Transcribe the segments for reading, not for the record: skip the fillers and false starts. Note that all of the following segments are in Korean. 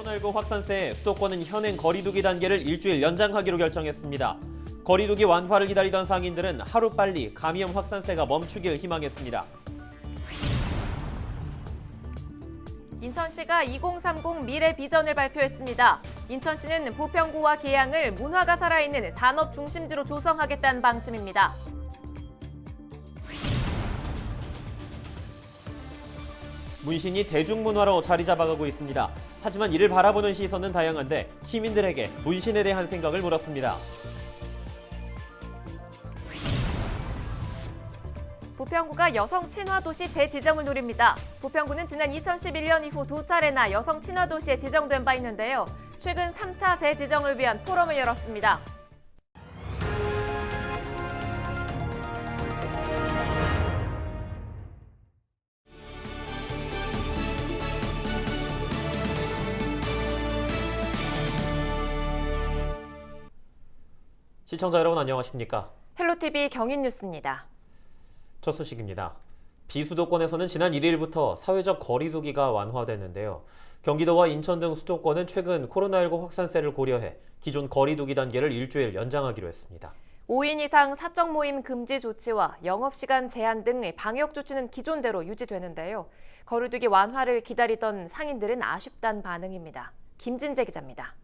코로나19 확산세에 수도권은 현행 거리두기 단계를 일주일 연장하기로 결정했습니다. 거리두기 완화를 기다리던 상인들은 하루빨리 감염 확산세가 멈추길 희망했습니다. 인천시가 2030 미래 비전을 발표했습니다. 인천시는 부평구와 계양을 문화가 살아있는 산업 중심지로 조성하겠다는 방침입니다. 문신이 대중문화로 자리 잡아가고 있습니다. 하지만 이를 바라보는 시선은 다양한데 시민들에게 문신에 대한 생각을 물었습니다. 부평구가 여성 친화 도시 재지정을 노립니다. 부평구는 지난 2011년 이후 두 차례나 여성 친화 도시에 지정된 바 있는데요. 최근 3차 재지정을 위한 포럼을 열었습니다. 시청자 여러분 안녕하십니까? 헬로티비 경인뉴스입니다. 첫 소식입니다. 비수도권에서는 지난 1일부터 사회적 거리두기가 완화됐는데요. 경기도와 인천 등 수도권은 최근 코로나19 확산세를 고려해 기존 거리두기 단계를 일주일 연장하기로 했습니다. 5인 이상 사적 모임 금지 조치와 영업시간 제한 등 방역 조치는 기존대로 유지되는데요. 거리두기 완화를 기다리던 상인들은 아쉽다는 반응입니다. 김진재 기자입니다.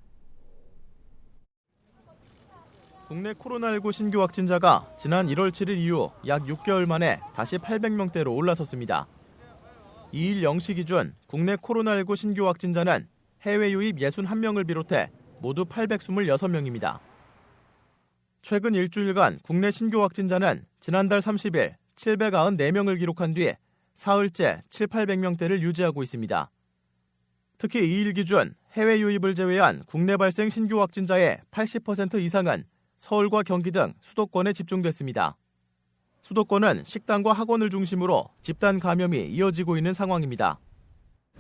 국내 코로나19 신규 확진자가 지난 1월 7일 이후 약 6개월 만에 다시 800명대로 올라섰습니다. 2일 0시 기준 국내 코로나19 신규 확진자는 해외 유입 61명을 비롯해 모두 826명입니다. 최근 일주일간 국내 신규 확진자는 지난달 30일 794명을 기록한 뒤 사흘째 7,800명대를 유지하고 있습니다. 특히 2일 기준 해외 유입을 제외한 국내 발생 신규 확진자의 80% 이상은 서울과 경기 등 수도권에 집중됐습니다. 수도권은 식당과 학원을 중심으로 집단 감염이 이어지고 있는 상황입니다.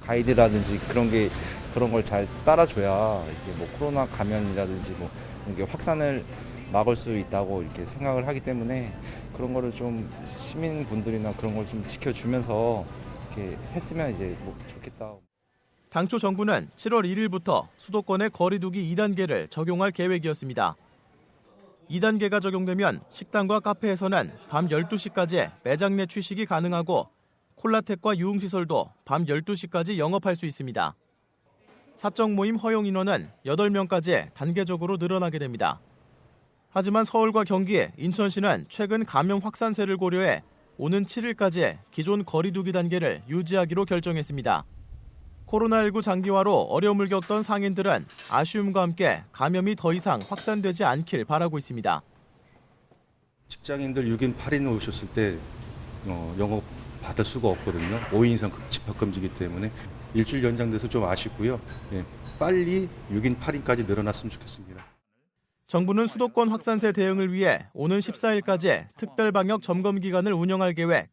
가이드라든지 그런 걸 잘 따라줘야 이게 뭐 코로나 감염이라든지 뭐 이게 확산을 막을 수 있다고 이렇게 생각을 하기 때문에 그런 거를 좀 시민분들이나 그런 걸 좀 지켜주면서 이렇게 했으면 이제 뭐 좋겠다. 당초 정부는 7월 1일부터 수도권의 거리두기 2단계를 적용할 계획이었습니다. 2단계가 적용되면 식당과 카페에서는 밤 12시까지 매장 내 취식이 가능하고 콜라텍과 유흥시설도 밤 12시까지 영업할 수 있습니다. 사적 모임 허용 인원은 8명까지 단계적으로 늘어나게 됩니다. 하지만 서울과 경기, 인천시는 최근 감염 확산세를 고려해 오는 7일까지 기존 거리두기 단계를 유지하기로 결정했습니다. 코로나19 장기화로 어려움을 겪던 상인들은 아쉬움과 함께 감염이 더 이상 확산되지 않길 바라고 있습니다. 직장인들 6인 8인 오셨을 때 영업 받을 수가 없거든요. 5인 이상 집합금지이기 때문에 일주일 연장돼서 좀 아쉽고요. 빨리 6인 8인까지 늘어났으면 좋겠습니다. 정부는 수도권 확산세 대응을 위해 오는 14일까지 특별방역 점검 기간을 운영할 계획.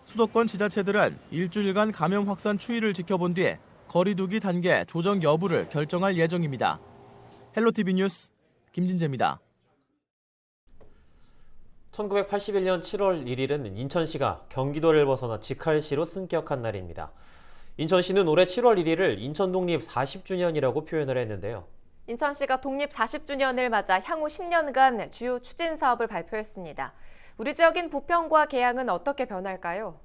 수도권 지자체들은 일주일간 감염 확산 추이를 지켜본 뒤 거리두기 단계 조정 여부를 결정할 예정입니다. 헬로티비 뉴스 김진재입니다. 1981년 7월 1일은 인천시가 경기도를 벗어나 직할시로 승격한 날입니다. 인천시는 올해 7월 1일을 인천 독립 40주년이라고 표현을 했는데요. 인천시가 독립 40주년을 맞아 향후 10년간 주요 추진 사업을 발표했습니다. 우리 지역인 부평과 계양은 어떻게 변할까요?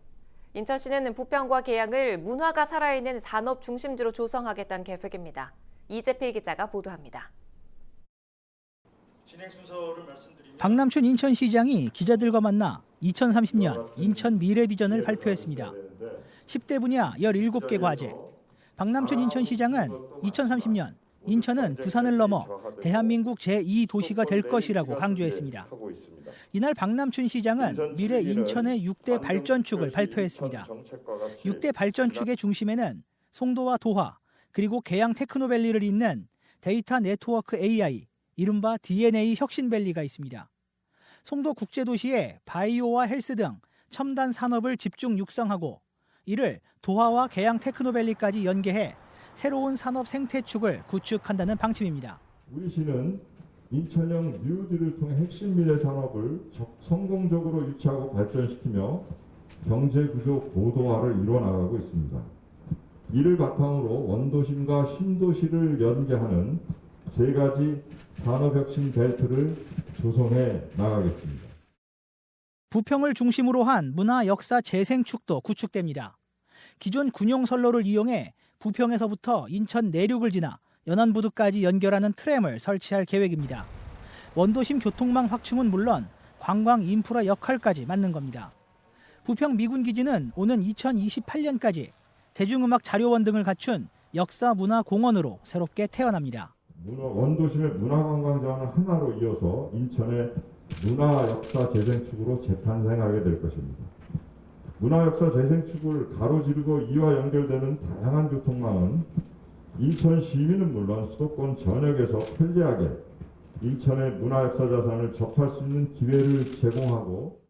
인천시는 부평과 계양을 문화가 살아있는 산업 중심지로 조성하겠다는 계획입니다. 이재필 기자가 보도합니다. 박남춘 인천시장이 기자들과 만나 2030년 인천 미래 비전을 발표했습니다. 10대 분야 17개 과제. 박남춘 인천시장은 2030년 인천은 부산을 넘어 대한민국 제2도시가 될 것이라고 강조했습니다. 이날 박남춘 시장은 미래 인천의 6대 발전축을 발표했습니다. 6대 발전축의 중심에는 송도와 도화, 그리고 계양 테크노밸리를 잇는 데이터 네트워크 AI, 이른바 DNA 혁신밸리가 있습니다. 송도 국제도시에 바이오와 헬스 등 첨단 산업을 집중 육성하고 이를 도화와 계양 테크노밸리까지 연계해 새로운 산업 생태축을 구축한다는 방침입니다. 우리 시는 인천형 뉴딜을 통해 핵심 미래 산업을 성공적으로 유치하고 발전시키며 경제 구조 고도화를 이뤄나가고 있습니다. 이를 바탕으로 원도심과 신도시를 연계하는 3가지 산업혁신 벨트를 조성해 나가겠습니다. 부평을 중심으로 한 문화 역사 재생축도 구축됩니다. 기존 군용선로를 이용해 부평에서부터 인천 내륙을 지나 연안부두까지 연결하는 트램을 설치할 계획입니다. 원도심 교통망 확충은 물론 관광 인프라 역할까지 맡는 겁니다. 부평 미군기지는 오는 2028년까지 대중음악 자료원 등을 갖춘 역사문화공원으로 새롭게 태어납니다. 원도심의 문화관광자원은 하나로 이어서 인천의 문화역사재생축으로 재탄생하게 될 것입니다. 문화역사재생축을 가로지르고 이와 연결되는 다양한 교통망은 인천 시민은 물론 수도권 전역에서 편리하게 인천의 문화역사자산을 접할 수 있는 기회를 제공하고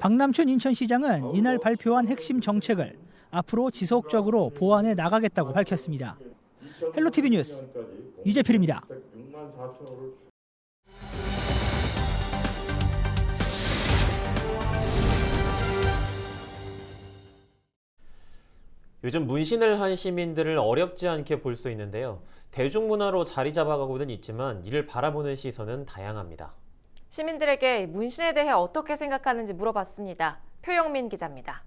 박남춘 인천시장은 이날 발표한 핵심 정책을 앞으로 지속적으로 보완해 나가겠다고 밝혔습니다. 헬로티비 뉴스 이재필입니다. 요즘 문신을 한 시민들을 어렵지 않게 볼 수 있는데요. 대중문화로 자리 잡아가고는 있지만 이를 바라보는 시선은 다양합니다. 시민들에게 문신에 대해 어떻게 생각하는지 물어봤습니다. 표영민 기자입니다.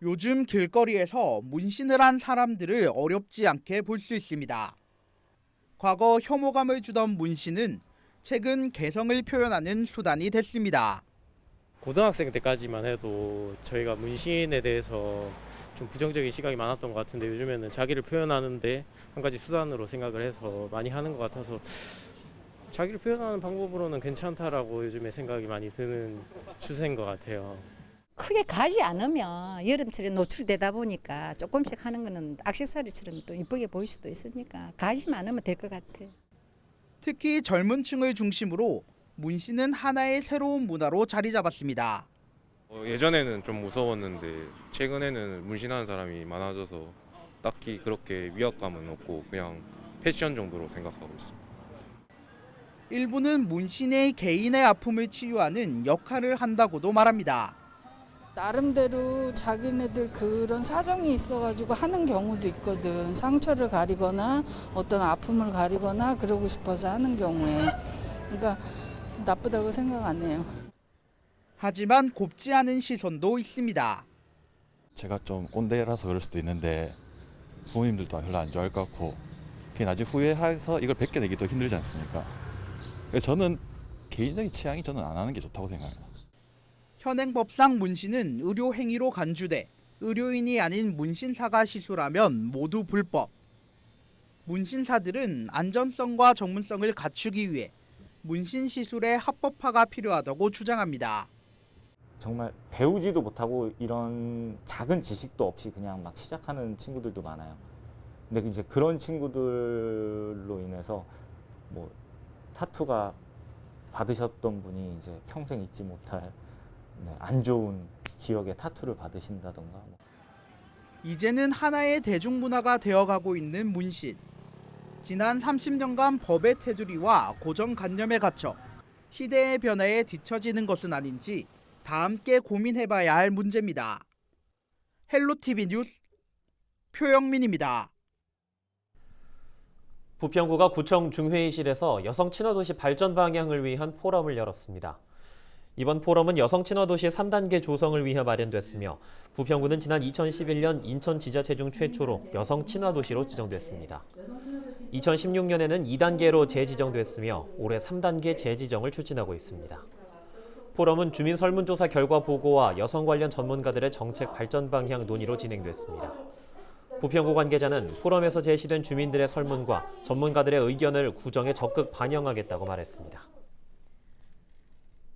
요즘 길거리에서 문신을 한 사람들을 어렵지 않게 볼 수 있습니다. 과거 혐오감을 주던 문신은 최근 개성을 표현하는 수단이 됐습니다. 고등학생 때까지만 해도 저희가 문신에 대해서 좀 부정적인 시각이 많았던 것 같은데 요즘에는 자기를 표현하는데 한 가지 수단으로 생각을 해서 많이 하는 것 같아서 자기를 표현하는 방법으로는 괜찮다라고 요즘에 생각이 많이 드는 추세인 것 같아요. 크게 가지 않으면 여름철에 노출되다 보니까 조금씩 하는 거는 액세서리처럼 또 이쁘게 보일 수도 있으니까 가지만 않으면 될 것 같아요. 특히 젊은 층을 중심으로 문신은 하나의 새로운 문화로 자리 잡았습니다. 예전에는 좀 무서웠는데 최근에는 문신하는 사람이 많아져서 딱히 그렇게 위압감은 없고 그냥 패션 정도로 생각하고 있습니다. 일부는 문신의 개인의 아픔을 치유하는 역할을 한다고도 말합니다. 나름대로 자기네들 그런 사정이 있어가지고 하는 경우도 있거든. 상처를 가리거나 어떤 아픔을 가리거나 그러고 싶어서 하는 경우에. 그러니까 나쁘다고 생각 안 해요. 하지만 곱지 않은 시선도 있습니다. 제가 좀 꼰대라서 그럴 수도 있는데 부모님들도 별로 안 좋아할 것 같고 그게 나중에 후회해서 이걸 벗겨내기도 힘들지 않습니까? 그래서 저는 개인적인 취향이 저는 안 하는 게 좋다고 생각해요. 현행법상 문신은 의료 행위로 간주돼 의료인이 아닌 문신사가 시술하면 모두 불법. 문신사들은 안전성과 전문성을 갖추기 위해 문신 시술의 합법화가 필요하다고 주장합니다. 정말 배우지도 못하고 이런 작은 지식도 없이 그냥 막 시작하는 친구들도 많아요. 근데 이제 그런 친구들로 인해서 뭐 타투가 받으셨던 분이 이제 평생 잊지 못할 안 좋은 기억의 타투를 받으신다던가. 이제는 하나의 대중문화가 되어가고 있는 문신. 지난 30년간 법의 테두리와 고정관념에 갇혀 시대의 변화에 뒤처지는 것은 아닌지 다 함께 고민해봐야 할 문제입니다. 헬로티비 뉴스 표영민입니다. 부평구가 구청 중회의실에서 여성 친화도시 발전 방향을 위한 포럼을 열었습니다. 이번 포럼은 여성 친화도시 3단계 조성을 위해 마련됐으며 부평구는 지난 2011년 인천 지자체 중 최초로 여성 친화도시로 지정됐습니다. 2016년에는 2단계로 재지정됐으며 올해 3단계 재지정을 추진하고 있습니다. 포럼은 주민 설문조사 결과 보고와 여성 관련 전문가들의 정책 발전 방향 논의로 진행됐습니다. 부평구 관계자는 포럼에서 제시된 주민들의 설문과 전문가들의 의견을 구정에 적극 반영하겠다고 말했습니다.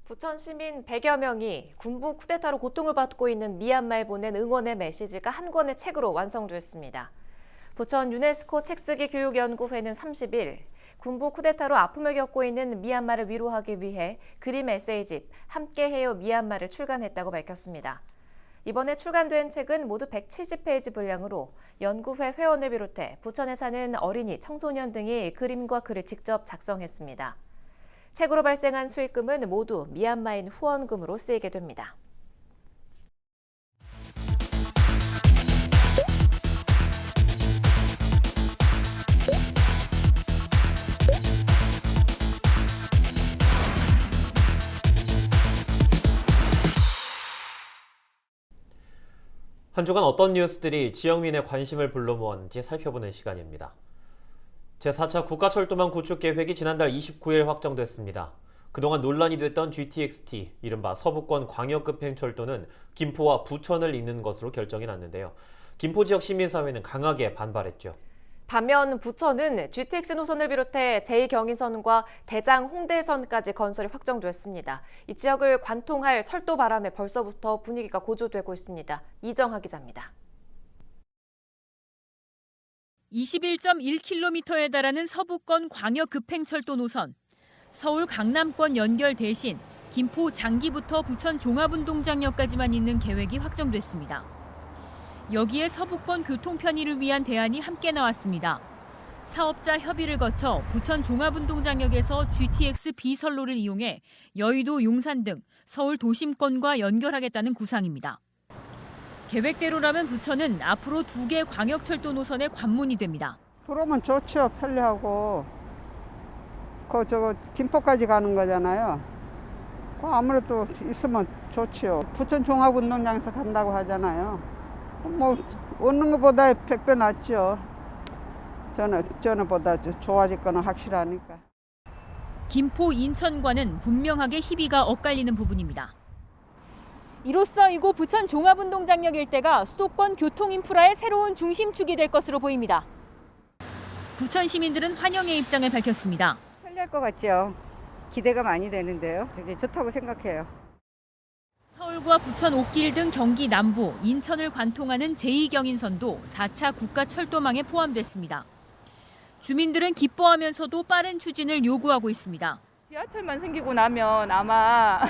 부천 시민 100여 명이 군부 쿠데타로 고통을 받고 있는 미얀마에 보낸 응원의 메시지가 한 권의 책으로 완성됐습니다. 부천 유네스코 책쓰기 교육연구회는 30일 군부 쿠데타로 아픔을 겪고 있는 미얀마를 위로하기 위해 그림 에세이집 함께해요 미얀마를 출간했다고 밝혔습니다. 이번에 출간된 책은 모두 170페이지 분량으로 연구회 회원을 비롯해 부천에 사는 어린이, 청소년 등이 그림과 글을 직접 작성했습니다. 책으로 발생한 수익금은 모두 미얀마인 후원금으로 쓰이게 됩니다. 한 주간 어떤 뉴스들이 지역민의 관심을 불러모았는지 살펴보는 시간입니다. 제4차 국가철도망 구축 계획이 지난달 29일 확정됐습니다. 그동안 논란이 됐던 GTX-T, 이른바 서부권 광역급행철도는 김포와 부천을 잇는 것으로 결정이 났는데요. 김포 지역 시민사회는 강하게 반발했죠. 반면 부천은 GTX 노선을 비롯해 제2경인선과 대장 홍대선까지 건설이 확정됐습니다. 이 지역을 관통할 철도 바람에 벌써부터 분위기가 고조되고 있습니다. 이정하 기자입니다. 21.1km에 달하는 서부권 광역급행철도 노선. 서울 강남권 연결 대신 김포 장기부터 부천 종합운동장역까지만 있는 계획이 확정됐습니다. 여기에 서부권 교통 편의를 위한 대안이 함께 나왔습니다. 사업자 협의를 거쳐 부천 종합운동장역에서 GTX B선로를 이용해 여의도, 용산 등 서울 도심권과 연결하겠다는 구상입니다. 계획대로라면 부천은 앞으로 2개 광역철도 노선의 관문이 됩니다. 그러면 좋죠. 편리하고. 김포까지 가는 거잖아요. 아무래도 있으면 좋죠. 부천 종합운동장에서 간다고 하잖아요. 뭐 얻는 것보다 100배 낫죠. 전에보다 좋아질 거는 확실하니까. 김포, 인천과는 분명하게 희비가 엇갈리는 부분입니다. 이로써 이곳 부천 종합운동장역 일대가 수도권 교통인프라의 새로운 중심축이 될 것으로 보입니다. 부천 시민들은 환영의 입장을 밝혔습니다. 편리할 것 같죠. 기대가 많이 되는데요. 되게 좋다고 생각해요. 서울과 부천 옥길 등 경기 남부, 인천을 관통하는 제2경인선도 4차 국가철도망에 포함됐습니다. 주민들은 기뻐하면서도 빠른 추진을 요구하고 있습니다. 지하철만 생기고 나면 아마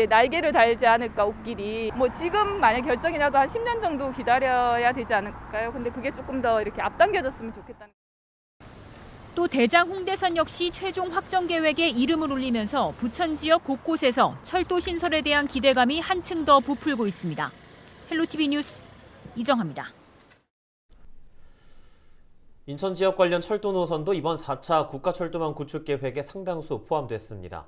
날개를 달지 않을까, 옥길이. 뭐 지금 만약 결정이 나도 한 10년 정도 기다려야 되지 않을까요? 근데 그게 조금 더 이렇게 앞당겨졌으면 좋겠다는. 또 대장 홍대선 역시 최종 확정 계획에 이름을 올리면서 부천 지역 곳곳에서 철도 신설에 대한 기대감이 한층 더 부풀고 있습니다. 헬로티비 뉴스 이정하입니다. 인천 지역 관련 철도 노선도 이번 4차 국가철도망 구축 계획에 상당수 포함됐습니다.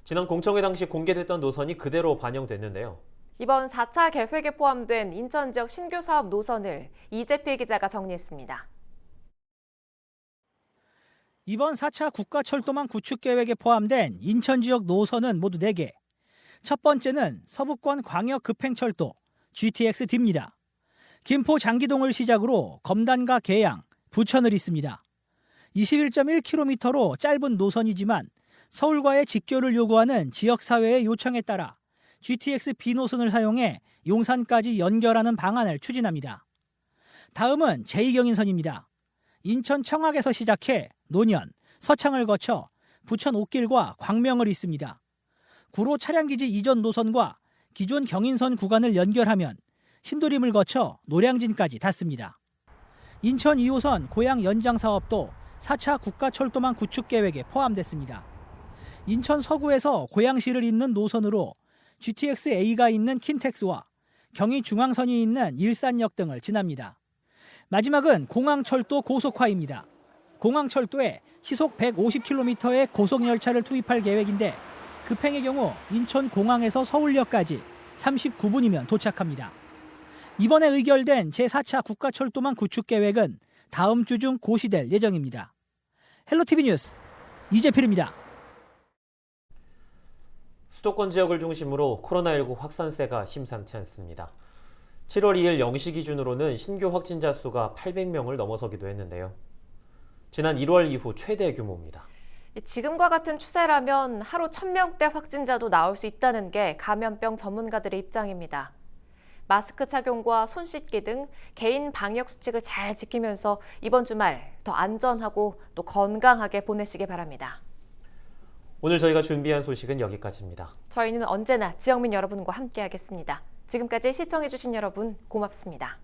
지난 공청회 당시 공개됐던 노선이 그대로 반영됐는데요. 이번 4차 계획에 포함된 인천 지역 신규 사업 노선을 이재필 기자가 정리했습니다. 이번 4차 국가철도망 구축 계획에 포함된 인천 지역 노선은 모두 4개. 첫 번째는 서부권 광역급행철도 GTX-D입니다. 김포 장기동을 시작으로 검단과 계양, 부천을 잇습니다. 21.1km로 짧은 노선이지만 서울과의 직교를 요구하는 지역사회의 요청에 따라 GTX-B 노선을 사용해 용산까지 연결하는 방안을 추진합니다. 다음은 제2경인선입니다. 인천 청학에서 시작해 노년, 서창을 거쳐 부천 옥길과 광명을 잇습니다. 구로 차량기지 이전 노선과 기존 경인선 구간을 연결하면 신도림을 거쳐 노량진까지 닿습니다. 인천 2호선 고양 연장 사업도 4차 국가철도망 구축 계획에 포함됐습니다. 인천 서구에서 고양시를 잇는 노선으로 GTX-A가 있는 킨텍스와 경의중앙선이 있는 일산역 등을 지납니다. 마지막은 공항철도 고속화입니다. 공항철도에 시속 150km의 고속열차를 투입할 계획인데 급행의 경우 인천공항에서 서울역까지 39분이면 도착합니다. 이번에 의결된 제4차 국가철도망 구축 계획은 다음 주 중 고시될 예정입니다. 헬로티비 뉴스 이재필입니다. 수도권 지역을 중심으로 코로나19 확산세가 심상치 않습니다. 7월 2일 0시 기준으로는 신규 확진자 수가 800명을 넘어서기도 했는데요. 지난 1월 이후 최대 규모입니다. 지금과 같은 추세라면 하루 1000명대 확진자도 나올 수 있다는 게 감염병 전문가들의 입장입니다. 마스크 착용과 손 씻기 등 개인 방역 수칙을 잘 지키면서 이번 주말 더 안전하고 또 건강하게 보내시기 바랍니다. 오늘 저희가 준비한 소식은 여기까지입니다. 저희는 언제나 지역민 여러분과 함께하겠습니다. 지금까지 시청해주신 여러분 고맙습니다.